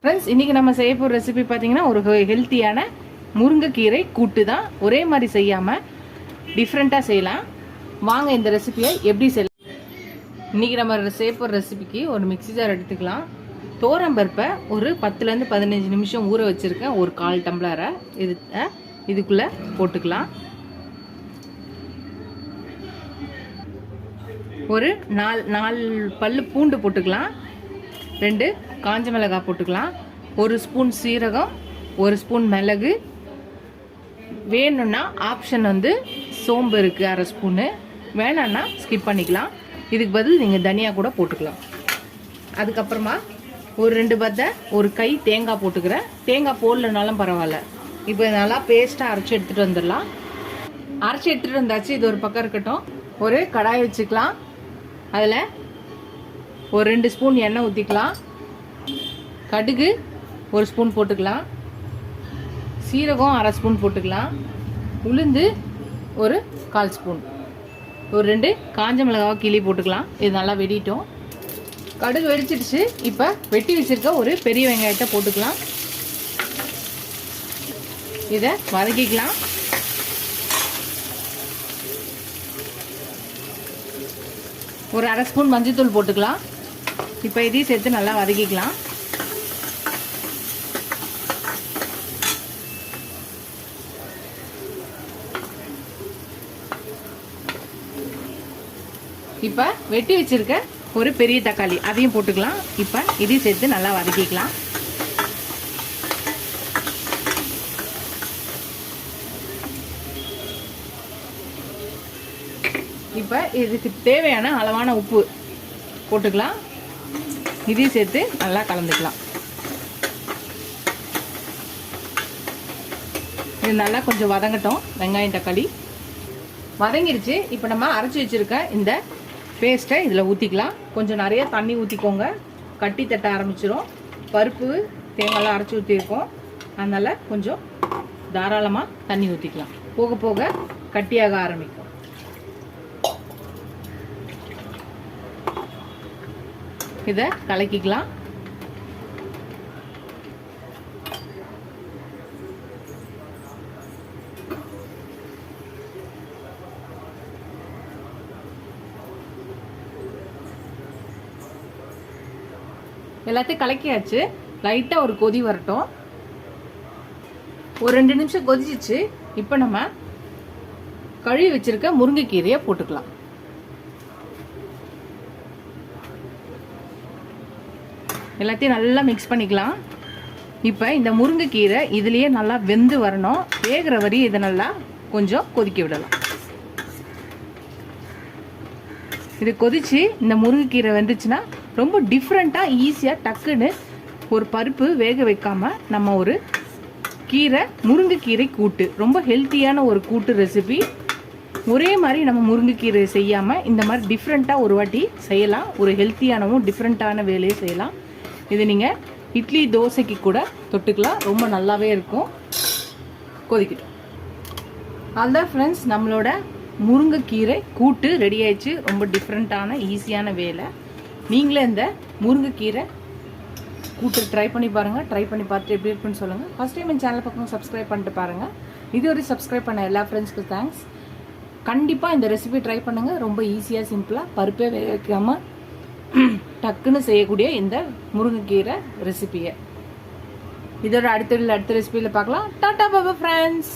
Friends, இன்றைக்கி நம்ம செய்ய போகிற ரெசிபி பார்த்தீங்கன்னா ஒரு ஹெல்த்தியான முருங்கைக்கீரை கூட்டு தான். ஒரே மாதிரி செய்யாமல் டிஃப்ரெண்ட்டாக செய்யலாம். வாங்க இந்த ரெசிபியை எப்படி செய்யலாம். இன்றைக்கி நம்ம செய்ய போகிற ரெசிபிக்கு ஒரு மிக்ஸி ஜார் எடுத்துக்கலாம். தோரம்பருப்பை ஒரு 10லேருந்து 15 நிமிஷம் ஊற வச்சுருக்கேன். ஒரு 1/4 டம்ளரை இதுக்குள்ளே போட்டுக்கலாம். ஒரு 4 பல்லு பூண்டு போட்டுக்கலாம். 2 காஞ்ச மிளகாய் போட்டுக்கலாம். 1 ஸ்பூன் சீரகம், 1 ஸ்பூன் மிளகு. வேணும்னா ஆப்ஷன் சோம்பு இருக்குது 1/2 ஸ்பூனு. வேணான்னா ஸ்கிப் பண்ணிக்கலாம். இதுக்கு பதில் நீங்கள் தனியாக கூட போட்டுக்கலாம். அதுக்கப்புறமா ஒரு 2 பத்தை ஒரு கை தேங்காய் போட்டுக்கிறேன். தேங்காய் போடலனாலும் பரவாயில்ல. இப்போ நல்லா பேஸ்ட்டாக அரைச்சி எடுத்துகிட்டு வந்துடலாம். அரைச்சி எடுத்துகிட்டு வந்தாச்சு. இது ஒரு பக்கம் இருக்கட்டும். ஒரு கடாய் வச்சுக்கலாம். அதில் ஒரு 2 ஸ்பூன் எண்ணெய் ஊற்றிக்கலாம். கடுகு 1 ஸ்பூன் போட்டுக்கலாம். சீரகம் 1/2 ஸ்பூன் போட்டுக்கலாம். உளுந்து ஒரு 1/4 ஸ்பூன். ஒரு 2 காஞ்ச மிளகாவை கிளி போட்டுக்கலாம். இது நல்லா வெடிட்டோம். கடுகு வெடிச்சிடுச்சு. இப்போ வெட்டி வச்சுருக்க ஒரு பெரிய வெங்காயத்தை போட்டுக்கலாம். இதை வதக்கிக்கலாம். ஒரு 1/2 ஸ்பூன் மஞ்சள்தூள் போட்டுக்கலாம். இப்போ இதையும் சேர்த்து நல்லா வதக்கிக்கலாம். இப்போ வெட்டி வச்சிருக்க ஒரு பெரிய தக்காளி அதையும் போட்டுக்கலாம். இப்போ இதையும் சேர்த்து நல்லா வதக்கிக்கலாம். இப்போ இதுக்கு தேவையான அளவான உப்பு போட்டுக்கலாம். இதையும் சேர்த்து நல்லா கலந்துக்கலாம். இது நல்லா கொஞ்சம் வதங்கட்டும். வெங்காயம் தக்காளி வதங்கிடுச்சு. இப்போ நம்ம அரைச்சி வச்சுருக்க இந்த பேஸ்ட்டை இதில் ஊற்றிக்கலாம். கொஞ்சம் நிறைய தண்ணி ஊற்றிக்கோங்க. கட்டி தட்ட ஆரம்பிச்சிடும். பருப்பு தேங்காயெலாம் அரைச்சி ஊற்றிருக்கோம். அதனால் கொஞ்சம் தாராளமாக தண்ணி ஊற்றிக்கலாம். போக போக கட்டியாக ஆரம்பிக்கும். இதை கலக்கிக்கலாம். எல்லாத்தையும் கலக்கியாச்சு. லைட்டாக ஒரு கொதி வரட்டும். ஒரு 2 நிமிஷம் கொதிச்சிச்சு. இப்போ நம்ம கழுவி வச்சிருக்க முருங்கைக்கீரையை போட்டுக்கலாம். எல்லாத்தையும் நல்லா மிக்ஸ் பண்ணிக்கலாம். இப்போ இந்த முருங்கைக்கீரை இதுலேயே நல்லா வெந்து வரணும். வேகிற வரி இதை நல்லா கொஞ்சம் கொதிக்க விடலாம். இது கொதிச்சு இந்த முருங்கைக்கீரை வெந்துச்சுன்னா ரொம்ப டிஃப்ரெண்ட்டாக ஈஸியாக டக்குன்னு ஒரு பருப்பு வேக வைக்காமல் நம்ம ஒரு கீரை முருங்கைக்கீரை கூட்டு, ரொம்ப ஹெல்த்தியான ஒரு கூட்டு ரெசிபி. ஒரே மாதிரி நம்ம முருங்கைக்கீரை செய்யாமல் இந்த மாதிரி டிஃப்ரெண்ட்டாக ஒரு வாட்டி செய்யலாம். ஒரு ஹெல்த்தியானவும் டிஃப்ரெண்ட்டான வேலையை செய்யலாம். இது நீங்கள் இட்லி தோசைக்கு கூட தொட்டுக்கலாம். ரொம்ப நல்லாவே இருக்கும். கொதிக்கட்டும். அதுதான் ஃப்ரெண்ட்ஸ், நம்மளோட முருங்கைக்கீரை கூட்டு ரெடி ஆயிடுச்சு. ரொம்ப டிஃப்ரெண்ட்டான ஈஸியான வேலை. நீங்களே இந்த முருங்கைக்கீரை கூட்டு ட்ரை பண்ணி பாருங்கள். ட்ரை பண்ணி பார்த்துட்டு எப்படி இருக்குன்னு சொல்லுங்கள். ஃபஸ்ட் டைம் என் சேனல் பக்கம் சப்ஸ்கிரைப் பண்ணிட்டு பாருங்கள். இதுவரை சப்ஸ்கிரைப் பண்ண எல்லா ஃப்ரெண்ட்ஸ்க்கு தேங்க்ஸ். கண்டிப்பாக இந்த ரெசிபி ட்ரை பண்ணுங்கள். ரொம்ப ஈஸியாக சிம்பிளாக பருப்பே வேக வைக்காமல் டக்குன்னு செய்யக்கூடிய இந்த முருங்கைக்கீரை ரெசிபியை இதோட அடுத்த ரெசிபியில் பார்க்கலாம். டாடா பாபா ஃப்ரெண்ட்ஸ்.